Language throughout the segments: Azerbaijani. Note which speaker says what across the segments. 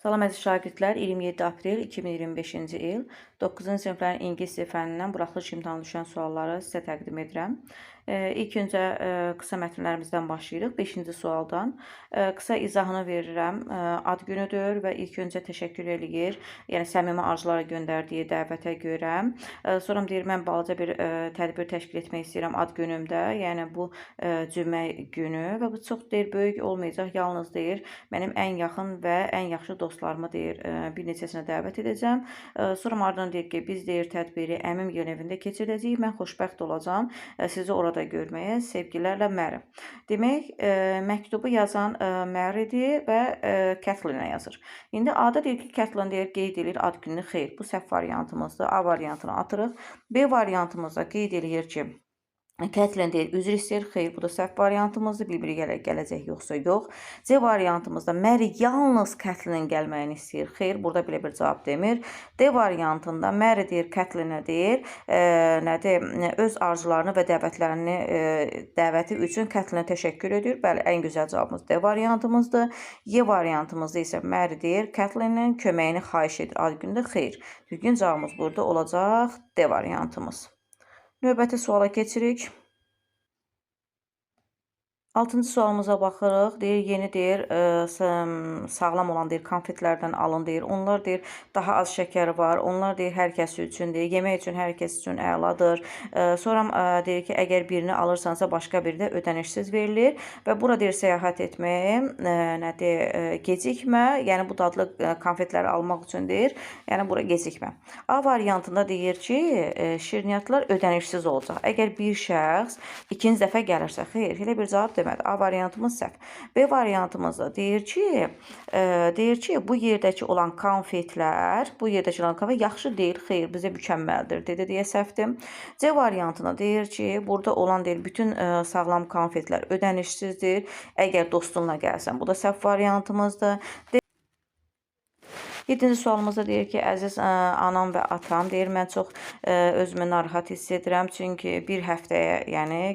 Speaker 1: Salam əziz şagirdlər, 27 aprel 2025-ci il 9-cu siniflərin ingilis dili fənnindən buraxılış imtahanı düşən sualları sizə təqdim edirəm. İlk öncə qısa mətnlərimizdən başlayırıq. 5-ci sualdan qısa izahını verirəm. Ad günüdür və ilk öncə təşəkkür eləyir. Yəni səmimi arzulara göndərdiyi dəvətə görə. Sonra deyir, mən balaca bir tədbir təşkil etmək istəyirəm ad günümdə. Yəni bu cümə günü və bu çox deyir böyük olmayacaq. Yalnız deyir, mənim ən yaxın və ən yaxşı dostlarımı deyir, bir neçəsinə dəvət edəcəm. Sonra ardından deyir ki, biz deyir tədbiri əmim yeni evində keçirəcəyik. Mən xoşbəxt olacağam sizi orada görməyə. Sevgilərlə Məri. Demək, məktubu yazan Məridir və Kathleen-ə yazır. İndi A-da deyir ki, Kathleen deyir, qeyd edir ad gününü. Xeyr, bu səhv variantımızdır. A variantını atırıq. B variantımızda qeyd edir ki, Kathleen deyir, üzr istəyir, xeyr, bu da səhv variantımızdır, bir-biri gələcək, yoxsa yox. C variantımızda Mary yalnız Kathleen gəlməyini istəyir, xeyr, burada belə bir cavab demir. D variantında Mary deyir, Kathleen-ə deyir, öz arzularını və dəvəti üçün Kathleen-ə təşəkkür edir. Bəli, ən gözəl cavabımız D variantımızdır. Y variantımızda isə Mary deyir, Kathleen-in köməyini xahiş edir ad gündə, xeyr. Düzgün cavabımız burada olacaq D variantımız. Növbəti suala keçirik. 6-cı sualımıza baxırıq. Deyir, yeni deyir, sağlam olan deyir, konfetlərdən alın deyir. Onlar deyir, daha az şəkəri var. Onlar deyir, hər kəs üçün deyir, yemək üçün hər kəs üçün əladır. Sonra deyir ki, əgər birini alırsansa, başqa biri də ödənişsiz verilir. Və bura deyir, səyahət etməyə gecikmə. Yəni, bu dadlı konfetləri almaq üçün deyir. Yəni, bura gecikmə. A variantında deyir ki, şirniyyatlar ödənişsiz olacaq. Əgər bir şəxs ikinci dəfə gəlirsə, xeyr, elə bir cavab demədi. A variantımız səhv. B variantımızda deyir ki, bu yerdəki olan konfetlər, yaxşı deyil, xeyr, bizə mükəmməldir, dedi deyə səhvdir. C variantına deyir ki, burada olan deyir, bütün sağlam konfetlər ödənişsizdir. Əgər dostunla gəlsən, bu da səhv variantımızdır. 7-ci sualımızda deyir ki, əziz anam və atam, deyir, mən çox özümü narahat hiss edirəm, çünki bir həftəyə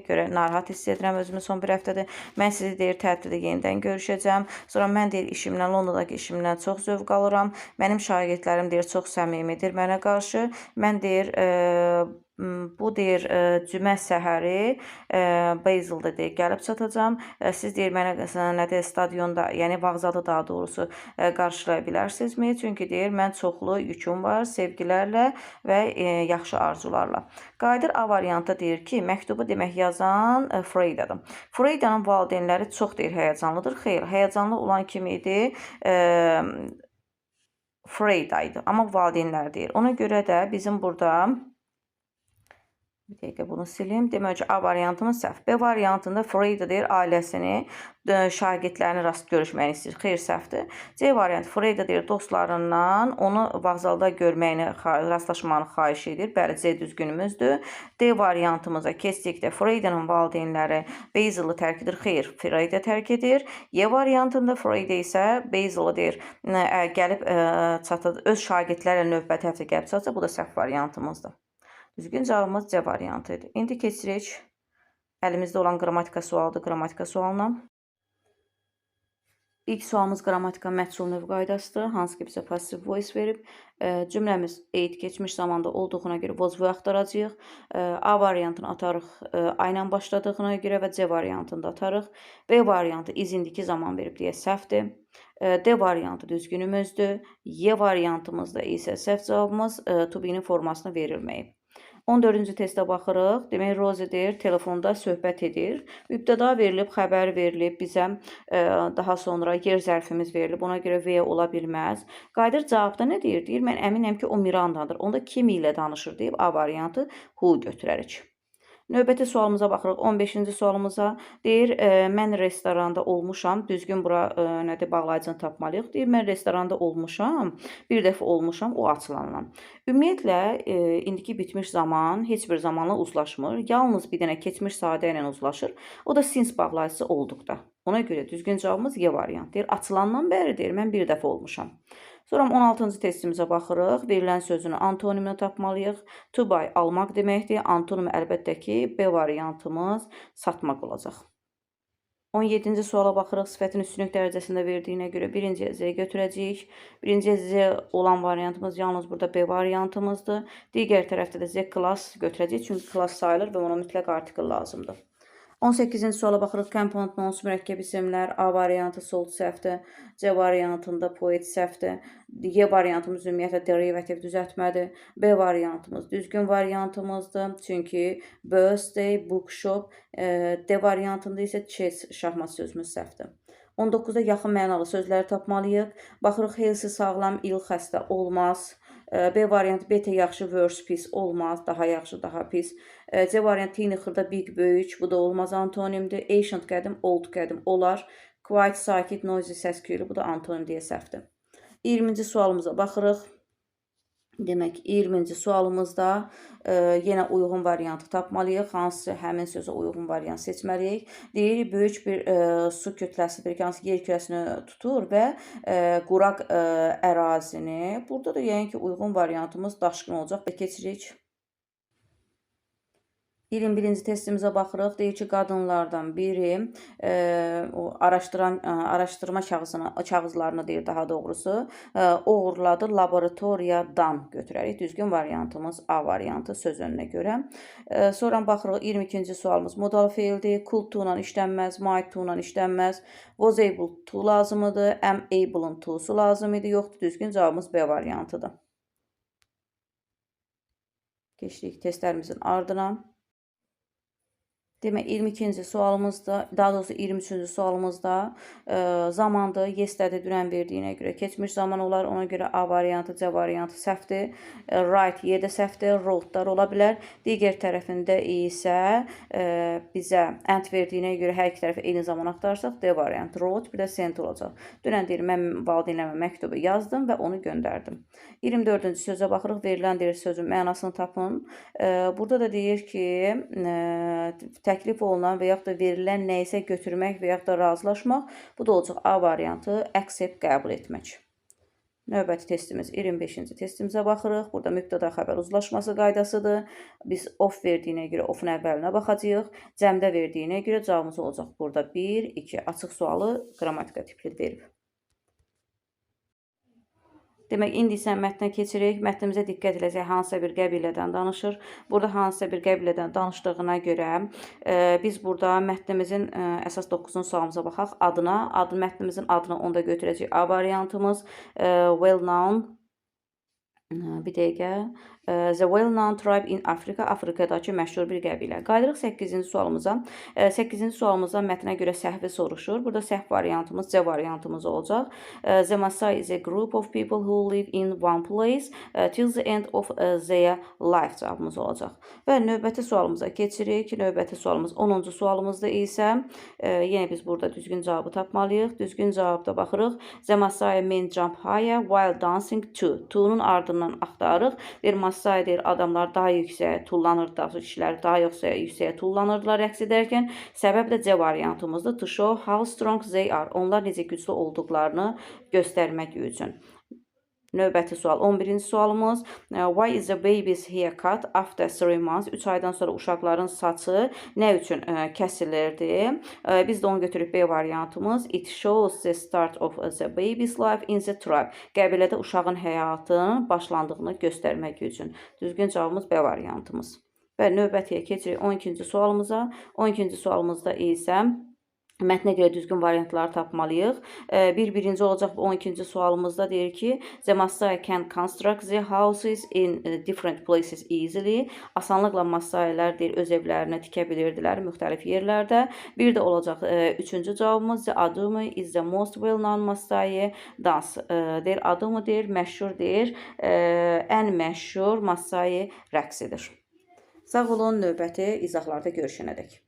Speaker 1: görə narahat hiss edirəm özümü son bir həftədir. Mən sizi deyir, tətildə yenidən görüşəcəm. Sonra mən deyir, Londondakı işimdən çox zövq alıram. Mənim şagirdlərim deyir, çox səmimidir mənə qarşı. Mən deyir, bu deyir, cümə səhəri Basil'da deyir, gəlib çatacam. Siz deyir, mənə stadionda, yəni vağzada daha doğrusu qarşılaya bilərsinizmi? Çünki deyir, mən çoxlu yüküm var, sevgilərlə və yaxşı arzularla. Qayıdır A variantı deyir ki, məktubu demək yazan Freyda'dır. Freyda'nın valideynləri çox deyir, həyəcanlıdır. Xeyr, həyəcanlı olan kim idi? Freyda idi. Amma valideynlər deyir. Ona görə də bizim burada bir dəqiqə bunu silim. Demək ki, A variantımız səhv. B variantında Freyda deyir, ailəsini, şagirdlərini rast görüşməyini istəyir. Xeyr, səhvdir. C variantı Freyda deyir, dostlarından onu vağzalda görməyini, rastlaşmağını xahiş edir. Bəli, C düzgünümüzdür. D variantımıza keçdikdə Freyda'nın valideynləri Basil'ı tərk edir. Xeyr, Freyda tərk edir. Y variantında Freyda isə Basil'ı deyir, gəlib çatır, öz şagirdlərlə növbəti həftə gəlib çatacaq. Bu da səhv variantımızdır. Düzgün cavabımız C variantı idi. İndi keçirik. Əlimizdə olan qrammatika sualıdır, qrammatika sualına. İlk sualımız qrammatika məhsul növ qaydasıdır. Hansı ki bizə passive voice verib. Cümləmiz eid keçmiş zamanda olduğuna görə was-ı axtaracağıq. A variantını atarıq A ilə başladığına görə və C variantını da atarıq. B variantı is indiki zaman verib deyə səhvdir. D variantı düzgünümüzdür. Y variantımızda isə səhv cavabımız to be-nin formasını verilməyib. 14-cü testə baxırıq. Demək, Rosie deyir, telefonda söhbət edir. Mübtəda verilib, xəbər verilib, bizə daha sonra yer zərfimiz verilib. Ona görə V ola bilməz. Qayıdır cavabda nə deyir? Deyir, mən əminəm ki, o Mirandadır. Onda kim ilə danışır deyib A variantı who götürərik. Növbəti sualımıza baxırıq. 15-ci sualımıza deyir, mən restoranda olmuşam. Düzgün bura bağlayıcını tapmalıyıq. Deyir, mən restoranda olmuşam. Bir dəfə olmuşam, o açılandan. Ümumiyyətlə, indiki bitmiş zaman heç bir zamanla uzlaşmır. Yalnız bir dənə keçmiş sadə ilə uzlaşır. O da since bağlayıcısı olduqda. Ona görə düzgün cavabımız Y variantı. Deyir, açılandan bəri deyir, mən bir dəfə olmuşam. Sonra 16-cı testimizə baxırıq. Verilən sözünü antonimini tapmalıyıq. To buy almaq deməkdir. Antonimi əlbəttə ki, B variantımız satmaq olacaq. 17-ci suala baxırıq. Sifətin üstünlük dərəcəsində verdiyinə görə birinci Z götürəcəyik. Birinci Z olan variantımız yalnız burada B variantımızdır. Digər tərəfdə də Z class götürəcəyik, çünki class sayılır və ona mütləq artikel lazımdır. 18-ci suala baxırıq. Compound nouns mürəkkəb isimlər. A variantı sold səhvdir. C variantında poet səhvdir. Y variantımız ümumiyyətlə derivativ düzəltmədir. B variantımız düzgün variantımızdır. Çünki birthday, bookshop. D variantında isə chess, şahmat sözümüz səhvdir. 19-da yaxın mənalı sözləri tapmalıyıq. Baxırıq, healthy sağlam, ill xəstə olmaz. B variantı better yaxşı, worse pis olmaz, daha yaxşı, daha pis. C variantı tiny xırda, big böyük, bu da olmaz antonimdir. Ancient qədim, old qədim olar. Quiet sakit, noisy səs-küylü, bu da antonim deyə səhvdir. 20-ci sualımıza baxırıq. Demək, 20-ci sualımızda yenə uyğun variantı tapmalıyıq. Hansı həmin sözə uyğun variant seçməliyik. Deyir, böyük bir su kütləsidir ki, hansı yer kürəsini tutur və quraq ərazini. Burada da yəni ki, uyğun variantımız daşqın olacaq və keçirik. 21-ci testimizə baxırıq. Deyir ki, qadınlardan biri araşdırma kağızlarını deyir daha doğrusu uğurladı, laboratoriyadan götürərik. Düzgün variantımız A variantı söz önünə görə. Sonra baxırıq 22-ci sualımız modal feildir. Could to ilə işlənməz, might to ilə işlənməz. Was able to lazımıdır. Am able-ın to'su lazım idi. Yoxdur. Düzgün cavabımız B variantıdır. Keçdik testlərimizin ardına. Demək, 22-ci sualımızda, daha doğrusu 23-cü sualımızda zamandır, yes'də dünən verdiyinə görə keçmiş zaman olar. Ona görə A variantı, C variantı səhvdir. Right, Y-də səhvdir. Wrote-dar ola bilər. Digər tərəfində isə bizə and verdiyinə görə hər iki tərəfi eyni zaman axtarsaq D variantı. Wrote, bir də sent olacaq. Dünən deyir, mən valideynlərimə məktubu yazdım və onu göndərdim. 24-cü sözə baxırıq. Verilən deyir, sözün mənasını tapın. Burada da deyir ki, təklif olunan və yaxud da verilən nəyisə götürmək və yaxud da razılaşmaq. Bu da olacaq A variantı, accept, qəbul etmək. Növbəti testimiz 25-ci testimizə baxırıq. Burada mübtəda xəbər uzlaşması qaydasıdır. Biz of verdiyinə görə ofun əvvəlinə baxacağıq. Cəmdə verdiyinə görə cavabımız olacaq. Burada 1, 2 açıq sualı qrammatika tipli verib. Demək, indi isə mətnə keçirik. Mətnimizə diqqət edəcək hansısa bir qəbilədən danışır. Burada hansısa bir qəbilədən danışdığına görə biz burada mətnimizin əsas 9-cu sualımıza baxaq. Adına, mətnimizin adını onda götürəcək A variantımız. Well known. Bir dəqiqə. The well-known tribe in Africa, Afrikadakı məşhur bir qəbilə. Qayıdırıq 8-ci sualımıza. 8-ci sualımızda mətnə görə səhvi soruşur. Burada səhv variantımız C variantımız olacaq. The Maasai is a group of people who live in one place till the end of their life cavabımız olacaq. Və növbəti sualımıza keçirik. Növbəti sualımız 10-cu sualımızda isə yenə biz burada düzgün cavabı tapmalıyıq. Düzgün cavabda baxırıq. The Maasai men jump higher while dancing to. To-nun ardından axtarırıq. Bir Maasai deyir, adamlar daha yüksəyə tullanır, kişilər daha yüksəyə tullanırlar rəqs edərkən. Səbəb də C variantımızdır. To show how strong they are. Onlar necə güclü olduqlarını göstərmək üçün. Növbəti sual 11-ci sualımız. Why is the baby's haircut after 3 months? 3 aydan sonra uşaqların saçı nə üçün kəsilirdi? Biz də onu götürüb B variantımız. It shows the start of the baby's life in the tribe. Qəbilədə uşağın həyatının başlandığını göstərmək üçün. Düzgün cavabımız B variantımız. Və növbətiyə keçirik 12-ci sualımıza. 12-ci sualımızda isə mətnə görə düzgün variantları tapmalıyıq. Birinci olacaq 12-ci sualımızda deyir ki, the Maasai can construct the houses in different places easily. Asanlıqla Maasailər deyir, öz evlərini tikə bilirdilər müxtəlif yerlərdə. Bir də olacaq 3-cü cavabımız, the Adumu is the most well-known Maasai dance. Deyir, Adumu deyir, məşhur deyir, ən məşhur Maasai rəqsidir. Sağ olun, növbəti izahlarda görüşənədək.